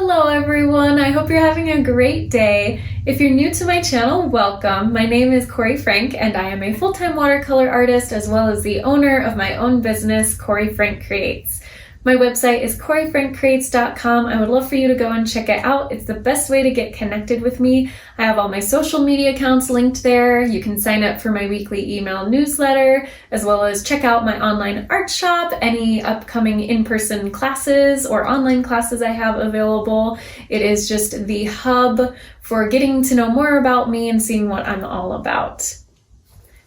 Hello everyone, I hope you're having a great day. If you're new to my channel, welcome. My name is Corey Frank and I am a full-time watercolor artist as well as the owner of my own business, Corey Frank Creates. My website is CoreyFrankCreates.com. I would love for you to go and check it out. It's the best way to get connected with me. I have all my social media accounts linked there. You can sign up for my weekly email newsletter, as well as check out my online art shop, any upcoming in-person classes or online classes I have available. It is just the hub for getting to know more about me and seeing what I'm all about.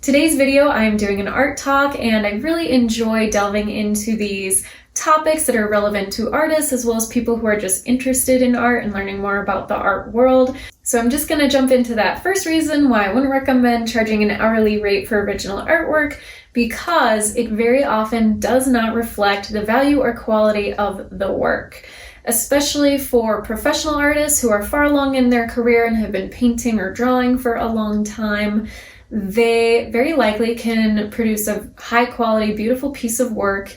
Today's video, I am doing an art talk, and I really enjoy delving into these topics that are relevant to artists as well as people who are just interested in art and learning more about the art world. So I'm just going to jump into that first reason why I wouldn't recommend charging an hourly rate for original artwork, because it very often does not reflect the value or quality of the work. Especially for professional artists who are far along in their career and have been painting or drawing for a long time, they very likely can produce a high quality, beautiful piece of work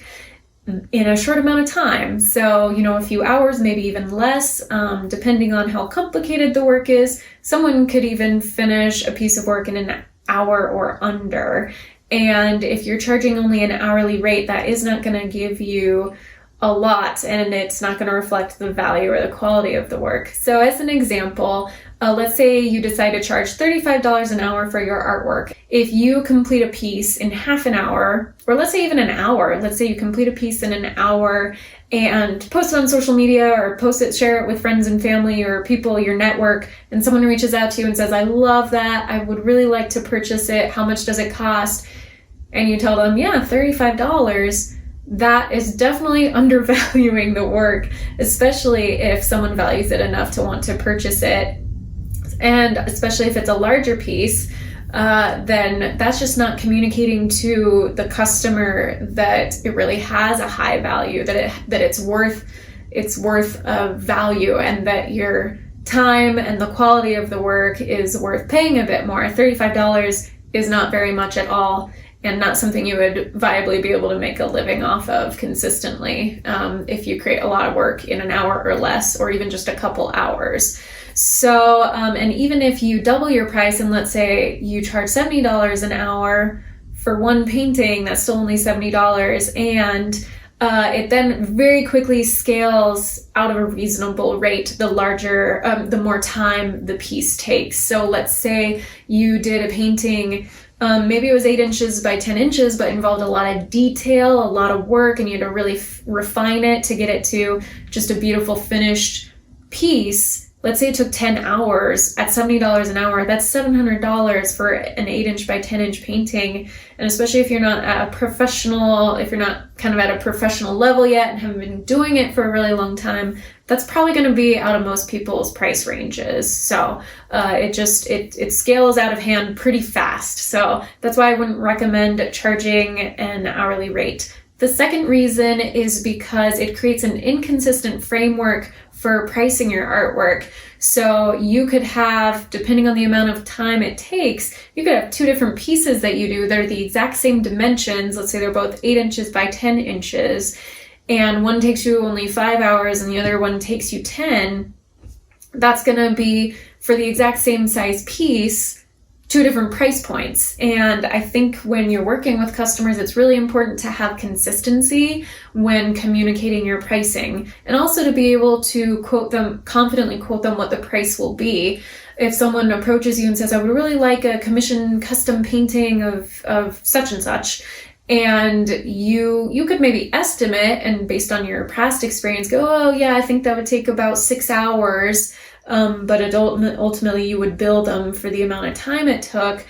in a short amount of time. So, a few hours, maybe even less, depending on how complicated the work is. Someone could even finish a piece of work in an hour or under. And if you're charging only an hourly rate, that is not going to give you a lot, and it's not going to reflect the value or the quality of the work. So as an example, let's say you decide to charge $35 an hour for your artwork. If you complete a piece in half an hour, or let's say even an hour, let's say you complete a piece in an hour and post it on social media or share it with friends and family or people, your network, and someone reaches out to you and says, I love that, I would really like to purchase it, how much does it cost? And you tell them, yeah, $35. That is definitely undervaluing the work, especially if someone values it enough to want to purchase it. And especially if it's a larger piece, then that's just not communicating to the customer that it really has a high value, that it's worth a value, and that your time and the quality of the work is worth paying a bit more. $35 is not very much at all, and not something you would viably be able to make a living off of consistently if you create a lot of work in an hour or less, or even just a couple hours. So, and even if you double your price, and let's say you charge $70 an hour for one painting, that's still only $70, and it then very quickly scales out of a reasonable rate the larger, the more time the piece takes. So let's say you did a painting, maybe it was 8 inches by 10 inches, but involved a lot of detail, a lot of work, and you had to really refine it to get it to just a beautiful finished piece. Let's say it took 10 hours at $70 an hour, that's $700 for an 8 inch by 10 inch painting. And especially if you're not at a professional, if you're not kind of at a professional level yet and haven't been doing it for a really long time, that's probably going to be out of most people's price ranges. So it scales out of hand pretty fast. So that's why I wouldn't recommend charging an hourly rate. The second reason is because it creates an inconsistent framework for pricing your artwork. So you could have, depending on the amount of time it takes, you could have 2 different pieces that you do. They're the exact same dimensions. Let's say they're both 8 inches by 10 inches, and one takes you only 5 hours and the other one takes you 10. That's going to be, for the exact same size piece, 2 different price points. And I think when you're working with customers, it's really important to have consistency when communicating your pricing, and also to be able to confidently quote them what the price will be. If someone approaches you and says, I would really like a commissioned custom painting of such and such, and you could maybe estimate, and based on your past experience go, oh yeah, I think that would take about 6 hours. But ultimately you would bill them for the amount of time it took.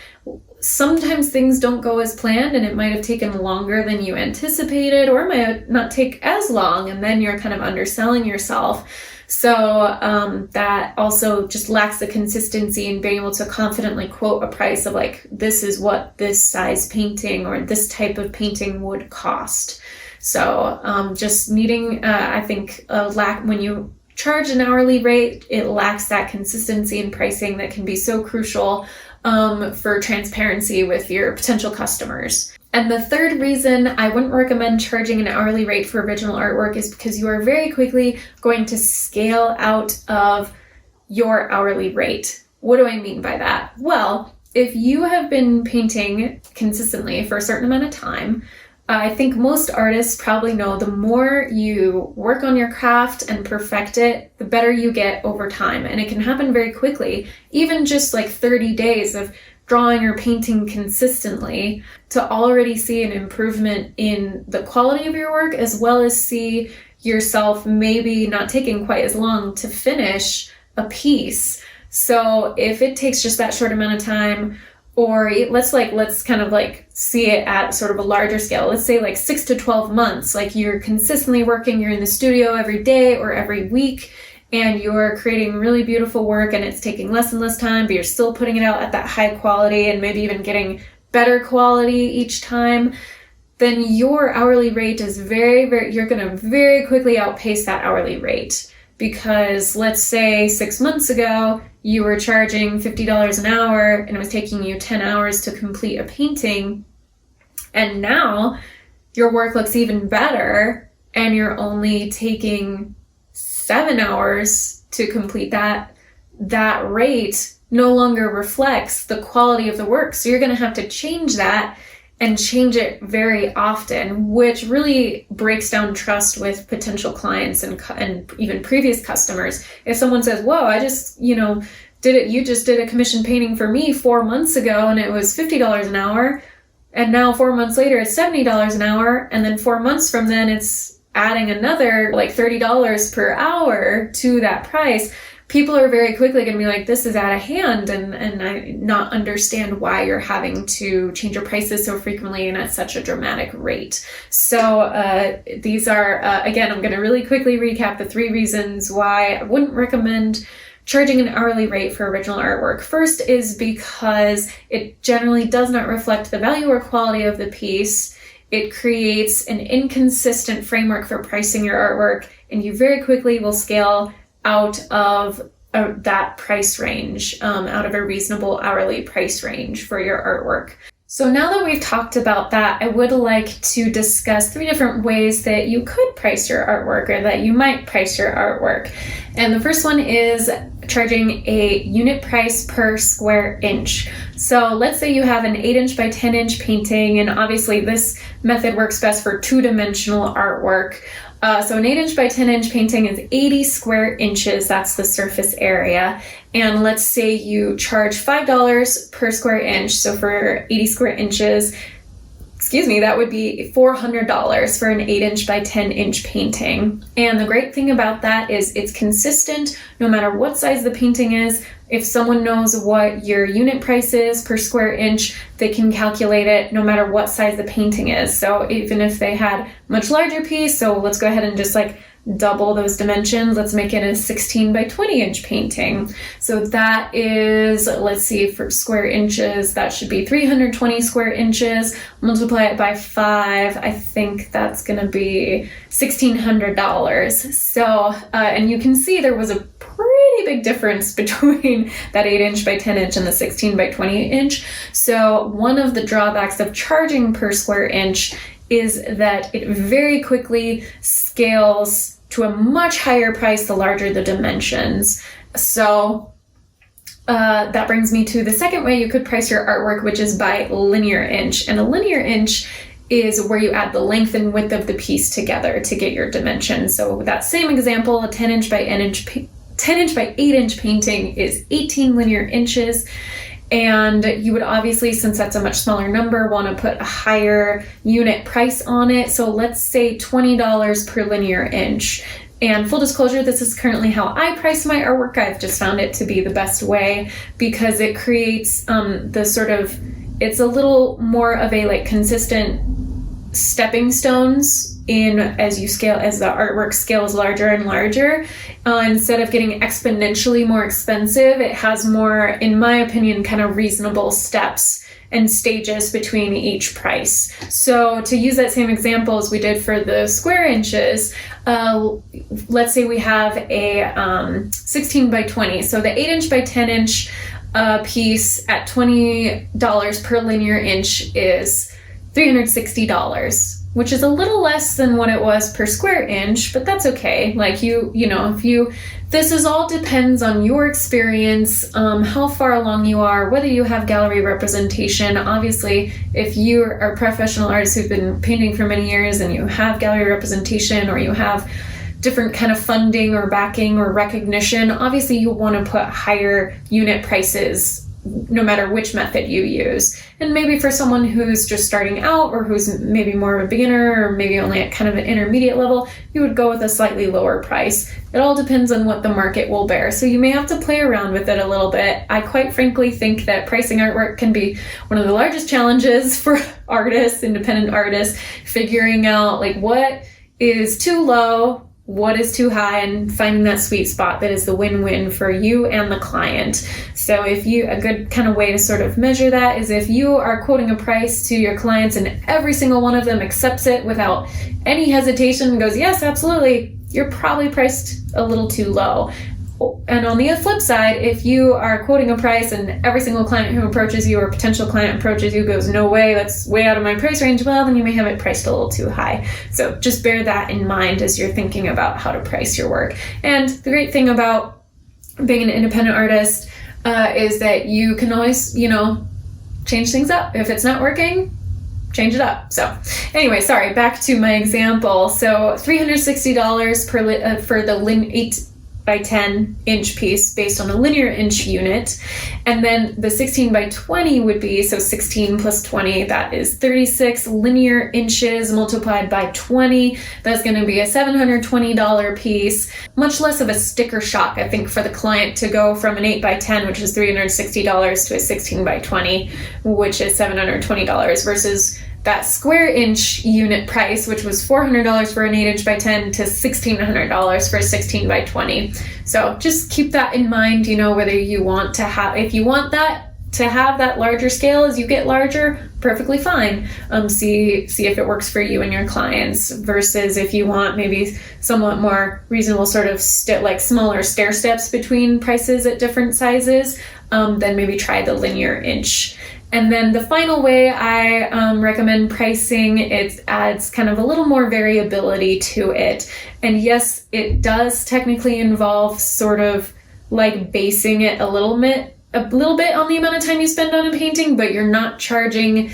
Sometimes things don't go as planned, and it might have taken longer than you anticipated, or it might not take as long, and then you're kind of underselling yourself. So that also just lacks the consistency in being able to confidently quote a price of like, this is what this size painting or this type of painting would cost. So just needing, I think, when you charge an hourly rate, it lacks that consistency in pricing that can be so crucial for transparency with your potential customers. And the third reason I wouldn't recommend charging an hourly rate for original artwork is because you are very quickly going to scale out of your hourly rate. What do I mean by that? Well, if you have been painting consistently for a certain amount of time, I think most artists probably know the more you work on your craft and perfect it, the better you get over time. And it can happen very quickly, even just like 30 days of drawing or painting consistently, to already see an improvement in the quality of your work, as well as see yourself maybe not taking quite as long to finish a piece. So if it takes just that short amount of time, or let's kind of like see it at sort of a larger scale. Let's say like 6 to 12 months, like you're consistently working, you're in the studio every day or every week, and you're creating really beautiful work, and it's taking less and less time, but you're still putting it out at that high quality and maybe even getting better quality each time, then your hourly rate is you're going to very quickly outpace that hourly rate. Because let's say 6 months ago, you were charging $50 an hour and it was taking you 10 hours to complete a painting. And now your work looks even better and you're only taking 7 hours to complete that. That rate no longer reflects the quality of the work. So you're going to have to change that and change it very often, which really breaks down trust with potential clients and even previous customers. If someone says, whoa, I just, you just did a commission painting for me 4 months ago and it was $50 an hour. And now 4 months later, it's $70 an hour. And then 4 months from then, it's adding another like $30 per hour to that price. People are very quickly going to be like, this is out of hand, and I not understand why you're having to change your prices so frequently and at such a dramatic rate. So these are, again, I'm going to really quickly recap the 3 reasons why I wouldn't recommend charging an hourly rate for original artwork. First is because it generally does not reflect the value or quality of the piece. It creates an inconsistent framework for pricing your artwork, and you very quickly will scale out of that price range, out of a reasonable hourly price range for your artwork. So now that we've talked about that, I would like to discuss 3 different ways that you could price your artwork, or that you might price your artwork. And the first one is charging a unit price per square inch. So let's say you have an 8-inch by 10-inch painting, and obviously this method works best for 2-dimensional artwork. So an 8-inch by 10-inch painting is 80 square inches. That's the surface area. And let's say you charge $5 per square inch. So for 80 square inches, that would be $400 for an 8-inch by 10-inch painting. And the great thing about that is it's consistent no matter what size the painting is. If someone knows what your unit price is per square inch, they can calculate it no matter what size the painting is. So even if they had much larger piece, so let's go ahead and just like double those dimensions. Let's make it a 16 by 20 inch painting. So that is, let's see, for square inches, that should be 320 square inches. Multiply it by 5. I think that's going to be $1,600. So, and you can see there was a pretty big difference between that 8-inch by 10-inch and the 16 by 20 inch. So one of the drawbacks of charging per square inch is that it very quickly scales to a much higher price the larger the dimensions. So that brings me to the second way you could price your artwork, which is by linear inch. And a linear inch is where you add the length and width of the piece together to get your dimensions. So with that same example, a 10-inch by 8-inch painting is 18 linear inches. And you would obviously, since that's a much smaller number, want to put a higher unit price on it. So let's say $20 per linear inch. And full disclosure, this is currently how I price my artwork. I've just found it to be the best way because it creates it's a little more of a like consistent stepping stones in as the artwork scales larger and larger. Instead of getting exponentially more expensive, it has more, in my opinion, kind of reasonable steps and stages between each price. So to use that same example as we did for the square inches, let's say we have a 16 by 20. So the 8-inch by 10-inch piece at $20 per linear inch is $360, which is a little less than what it was per square inch, but that's okay. Like this is all depends on your experience, how far along you are, whether you have gallery representation. Obviously, if you are a professional artist who've been painting for many years and you have gallery representation, or you have different kind of funding or backing or recognition, obviously you want to put higher unit prices no matter which method you use. And maybe for someone who's just starting out, or who's maybe more of a beginner, or maybe only at kind of an intermediate level, you would go with a slightly lower price. It all depends on what the market will bear. So you may have to play around with it a little bit. I quite frankly think that pricing artwork can be one of the largest challenges for artists, independent artists, figuring out like what is too low, what is too high, and finding that sweet spot that is the win-win for you and the client. So a good kind of way to sort of measure that is if you are quoting a price to your clients and every single one of them accepts it without any hesitation and goes, yes, absolutely, you're probably priced a little too low. And on the flip side, if you are quoting a price and every single client who approaches you or potential client approaches you goes, no way, that's way out of my price range, well, then you may have it priced a little too high. So just bear that in mind as you're thinking about how to price your work. And the great thing about being an independent artist is that you can always, change things up. If it's not working, change it up. So anyway, sorry, back to my example. So $360 for the 8 by 10 inch piece based on a linear inch unit. And then the 16 by 20 would be, so 16 plus 20, that is 36 linear inches multiplied by 20. That's going to be a $720 piece. Much less of a sticker shock, I think, for the client to go from an 8 by 10, which is $360, to a 16 by 20, which is $720, versus that square inch unit price, which was $400 for an 8 inch by 10 to $1,600 for a 16 by 20. So just keep that in mind, whether you want to have, if you want that to have that larger scale as you get larger, perfectly fine. See if it works for you and your clients, versus if you want maybe somewhat more reasonable sort of smaller stair steps between prices at different sizes, then maybe try the linear inch. And then the final way I recommend pricing, it adds kind of a little more variability to it. And yes, it does technically involve sort of like basing it a little bit on the amount of time you spend on a painting, but you're not charging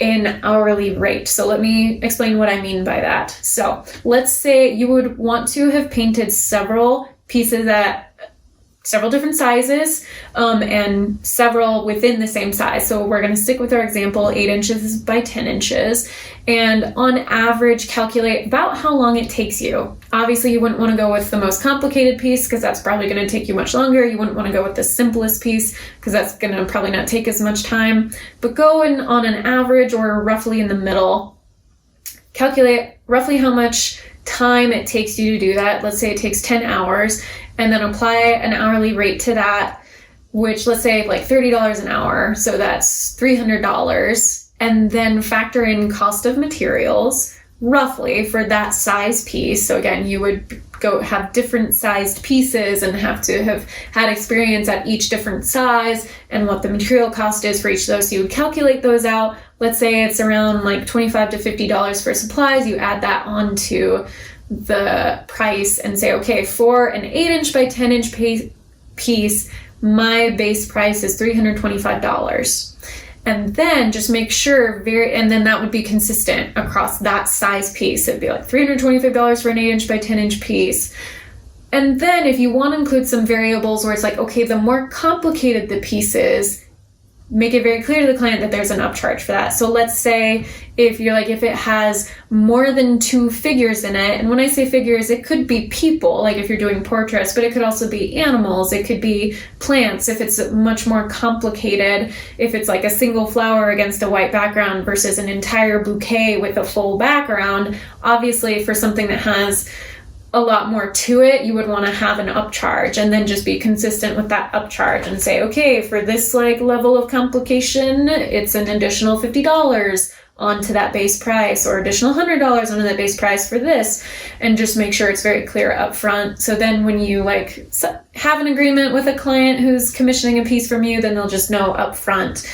an hourly rate. So let me explain what I mean by that. So let's say you would want to have painted several pieces at several different sizes, and several within the same size. So we're going to stick with our example, 8 inches by 10 inches, and on average calculate about how long it takes you. Obviously, you wouldn't want to go with the most complicated piece because that's probably going to take you much longer. You wouldn't want to go with the simplest piece because that's going to probably not take as much time. But go in on an average or roughly in the middle. Calculate roughly how much time it takes you to do that. Let's say it takes 10 hours. And then apply an hourly rate to that, which let's say like $30 an hour. So that's $300. And then factor in cost of materials roughly for that size piece. So again, you would go have different sized pieces and have to have had experience at each different size and what the material cost is for each of those. So you would calculate those out. Let's say it's around like $25 to $50 for supplies. You add that onto the price and say, okay, for an 8 inch by 10 inch piece, my base price is $325. And then just make sure and then that would be consistent across that size piece. It'd be like $325 for an 8 inch by 10 inch piece. And then if you want to include some variables where it's like, okay, the more complicated the piece is, make it very clear to the client that there's an upcharge for that. So let's say if it has more than 2 figures in it, and when I say figures, it could be people, like if you're doing portraits, but it could also be animals, it could be plants if it's much more complicated, if it's like a single flower against a white background versus an entire bouquet with a full background. Obviously, for something that has a lot more to it, you would want to have an upcharge, and then just be consistent with that upcharge and say, okay, for this like level of complication, it's an additional $50 onto that base price, or additional $100 onto that base price for this, and just make sure it's very clear up front. So then when you have an agreement with a client who's commissioning a piece from you, then they'll just know up front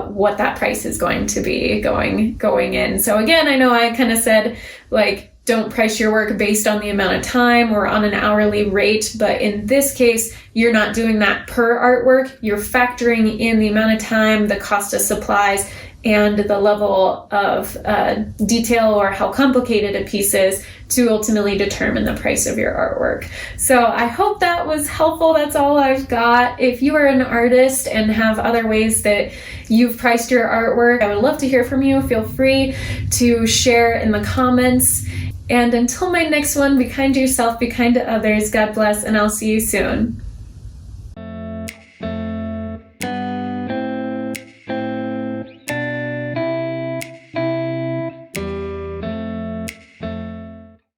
what that price is going to be going in. So again, I know I kind of said, like, don't price your work based on the amount of time or on an hourly rate. But in this case, you're not doing that per artwork. You're factoring in the amount of time, the cost of supplies, and the level of detail or how complicated a piece is to ultimately determine the price of your artwork. So I hope that was helpful. That's all I've got. If you are an artist and have other ways that you've priced your artwork, I would love to hear from you. Feel free to share in the comments. And until my next one, be kind to yourself, be kind to others. God bless, and I'll see you soon.